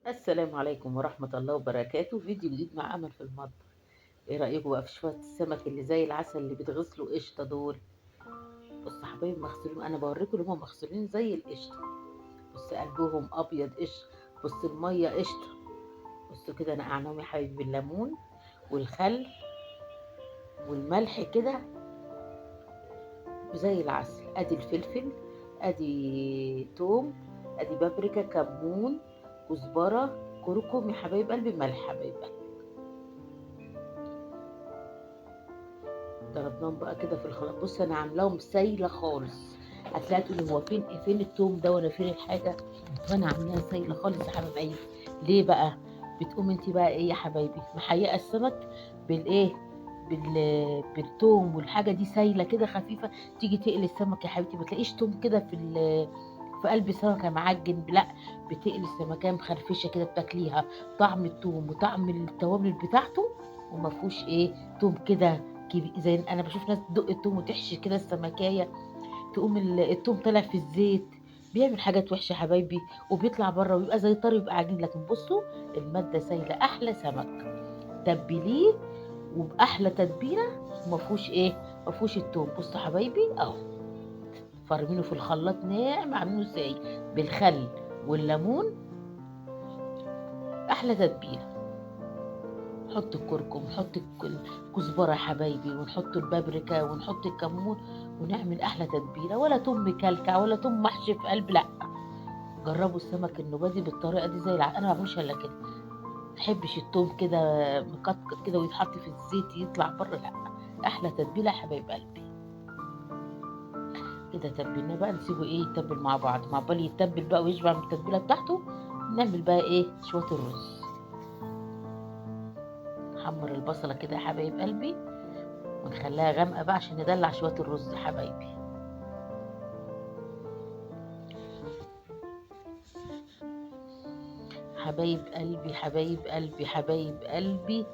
السلام عليكم ورحمة الله وبركاته. فيديو جديد مع أمل في المطبخ. ايه رأيكم بقى في شوية السمك اللي زي العسل اللي بيتغسلوا قشطة دول؟ بص يا حبايبي، مغسولين، انا بوريكم اللي هم مغسولين زي القشطة. بص قلبهم ابيض قشطة. بص المية قشطة. بصوا كده نقعناهم يا حبايبي بالليمون والخل والملح كده زي العسل. ادي الفلفل، ادي توم، ادي بابريكا، كمون، كزبرة، كركم يا حبايب قلبي، ملح يا حبايب قلبي. ضربناهم بقى كده في الخلاط. بص انا عاملاهم سايله خالص. هتلاقي تقولي هو فين التوم ده ولا فين الحاجه؟ وانا عاملاها سايله خالص يا حبايب قلبي. ليه بقى؟ بتقوم انت بقى ايه يا حبايبي محيقه السمك بالايه، بالثوم والحاجه دي سايله كده خفيفه. تيجي تقلي السمك يا حبيبتي ما تلاقيش توم كده في قلب السمكه معجن، لا، بتقلي السمكه مخرفشه كده بتاكليها. طعم الثوم وطعم التوابل بتاعته، وما فيهوش ايه، توم كده زي انا بشوف ناس تدق التوم وتحشي كده السمكايه، تقوم التوم طالع في الزيت. بيعمل حاجات وحشه يا حبايبي، وبيطلع بره ويبقى زي طري ويبقى عجين. لكن بصوا، الماده سايله احلى سمك. تبليه وباحلى تتبيله، وما فيهوش ايه، ما فيهوش التوم. بصوا يا حبايبي اهو، فرمينه في الخلاط ناعم، عاملينه ازاي بالخل والليمون، احلى تتبيله. نحط الكركم، نحط الكزبرة يا حبايبي، ونحط البابريكا، ونحط الكمون، ونعمل أحلى تتبيلة. ولا توم مكلكع ولا توم محشي في قلب، لأ. جربوا السمك النباتي بالطريقة دي زي أنا ما بعملش إلا كده. محبش التوم كده مكتكت كده ويتحط في الزيت يطلع بره، لأ. أحلى تتبيلة يا حبايب قلبي. كده تبلنا بقى، نسيبه إيه يتبل مع بعض، مع بالي يتبل بقى ويشبع من التتبيلة بتاعته. نعمل بقى إيه شوية الرز. نحمر البصلة كده يا حبايب قلبي، ونخليها غامقة بقى عشان ندلع شوية الرز يا حبايبي. حبايب قلبي، حبايب قلبي، حبايب قلبي،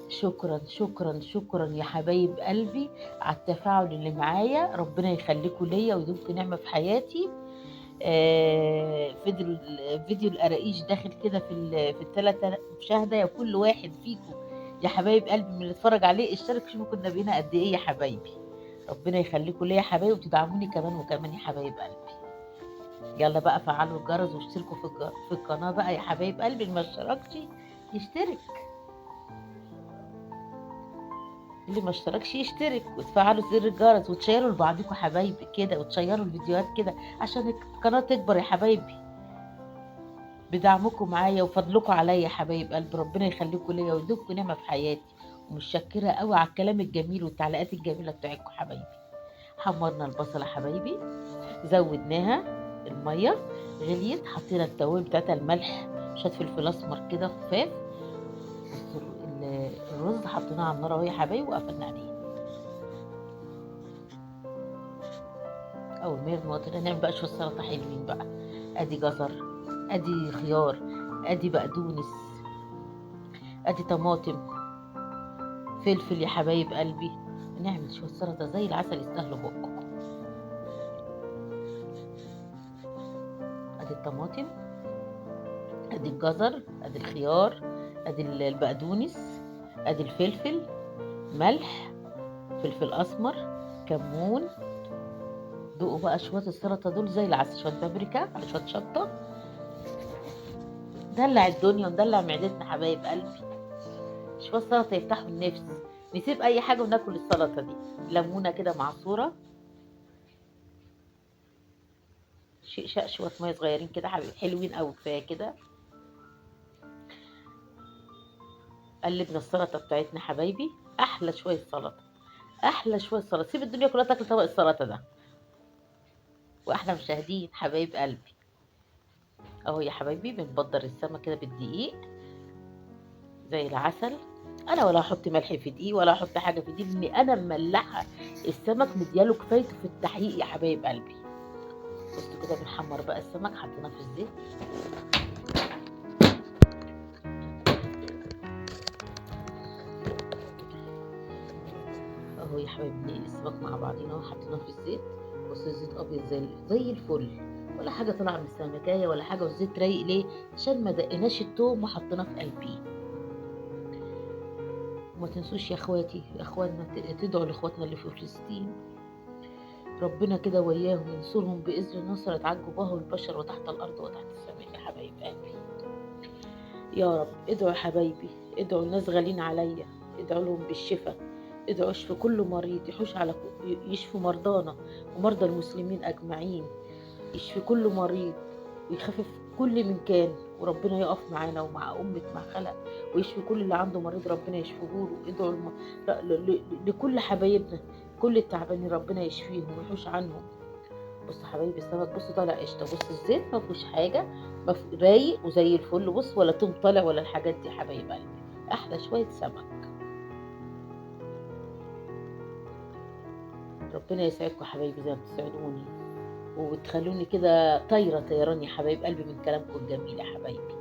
شكرا شكرا شكرا يا حبايب قلبي على التفاعل اللي معايا. ربنا يخليكم ليا ويدومكم نعمة في حياتي. فيديو القراقيش داخل كده في الثلاثة مشاهدة يا كل واحد فيكم. يا حبايب قلبي من اللي اتفرج عليه اشترك، شوفوا كنا بينا قد ايه يا حبايبي. ربنا يخليكم ليا يا حبايبي، وتدعموني كمان وكمان يا حبايب قلبي. يلا بقى فعلوا الجرس واشتركوا في القناة بقى يا حبايب قلبي. اللي ما اشتركش يشترك، اللي ما اشتركش يشترك، وتفعلوا زر الجرس وتشيروا لبعضكم حبايبي كده، وتشيروا الفيديوهات كده عشان القناة تكبر يا حبايبي. بدعمكم معايا وفضلكم عليا يا حبايب قلبي. ربنا يخليكم ليا ويدومكم نعمة في حياتي. ومتشكرة قوي على الكلام الجميل والتعليقات الجميلة بتاعتكم حبايبي. حمرنا البصلة حبايبي، زودناها المية، غليت، حطينا التوابل بتاعتها، الملح، شوية فلفل اسمر كده خفاف. الرز حطيناه على النار اهو يا حبايبي، وقفلنا عليه. اول ما يغمى وطينا نعمل بقى شويه سلطه حلوين بقى. ادي جزر، ادي خيار، ادي بقدونس، ادي طماطم، فلفل يا حبايب قلبي. نعمل شويه سلطه زي العسل يستاهلوا بقكم. ادي الطماطم، ادي الجزر، ادي الخيار، ادي البقدونس، ادي الفلفل، ملح، فلفل اسمر، كمون. دوقوا بقى شويه السلطه دول زي العسل. شويه بابريكا على شويه شطه، دلع الدنيا وندلع معدتنا حبايب قلبي. شويه سلطه يفتحوا النفس. نسيب اي حاجه وناكل السلطه دي. ليمونه كده معصوره، شقشق شويه ميه صغيرين كده حبيبي، حلوين قوي، كفايه كده. قلبنا السلطه بتاعتنا حبايبي. احلى شويه سلطه، احلى شويه سلطه. سيب الدنيا كلها تاكل طبق السلطه ده. واحلى مشاهدين حبايب قلبي. اهو يا حبايبي بنبدر السمك كده بالدقيق زي العسل. انا ولا احط ملح في دقيق ولا احط حاجه في دقيق، لاني انا مملحه السمك، مدياله كفايته في التحقيق يا حبايب قلبي. بصوا كده بنحمر بقى السمك، حطيناه في الزيت. اهو يا حبايبي بنقلي السمك مع بعضينا اهو، حطيناه في الزيت. بصوا الزيت ابيض زي الفل، ولا حاجة طالعة من السمكية ولا حاجة، والزيت رايق ليه؟ عشان ما دقناش التوم وحطيناه في قلبيه. وما تنسوش يا اخواتي يا اخواننا تدعوا لاخواتنا اللي في فلسطين، ربنا كده وياهم ينصرهم بإذن نصر تعجب وهو البشر وتحت الأرض وتحت السماء يا حبايب قلبي. يا رب ادعوا يا حبايبي، ادعوا الناس غالين عليا، ادعوا لهم بالشفاء، ادعوا يشفي كل مريض، يحوش على يشفي مرضانا ومرضى المسلمين أجمعين، يشفي كل مريض ويخفف كل من كان، وربنا يقف معانا ومع أمة مع خلق ويشفي كل اللي عنده مريض ربنا يشفيه له. ادعوا لكل حبايبنا، كل التعبانين ربنا يشفيهم ويحوش عنهم. بص حبايبي السمك، بص طالع قشطه، بص الزيت ما فيهوش حاجه، رايق وزي الفل، بص ولا توم طالع ولا الحاجات دي. حبايب قلبي احلى شويه سمك. ربنا يسعدكم حبايبي زي ما بتسعدوني وتخلوني كده طايره طيران يا حبايب قلبي من كلامكم الجميل يا حبايبي.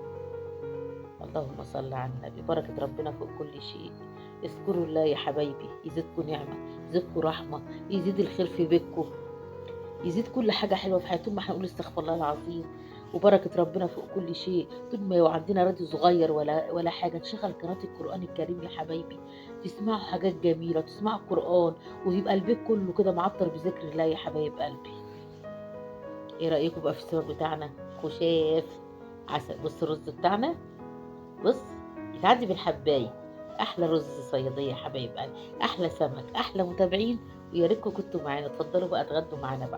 اللهم صل على النبي، بركه ربنا فوق كل شيء. اذكروا الله يا حبايبي يزيدكم نعمه، يزيدكم رحمه، يزيد الخير في بيتكم، يزيد كل حاجة حلوة في حياتهم. ما هنقول استغفر الله العظيم وبركة ربنا فوق كل شيء. طول ما يبقى عندنا راديو صغير ولا حاجة، نشغل قناة القرآن الكريم يا حبايبي، تسمعوا حاجات جميلة، تسمعوا القرآن ويبقى البيت كله كده معطر بذكر الله يا حبايب قلبي. ايه رأيكم بقى في السمك بتاعنا؟ خشاف عسل. بص الرز بتاعنا، بص يتعدي بالحباية. احلى رز صيادية يا حبايب قلبي، احلى سمك، احلى متابعين. ويا ريتكم كنتوا معانا. اتفضلوا بقى اتغدوا معانا بقى.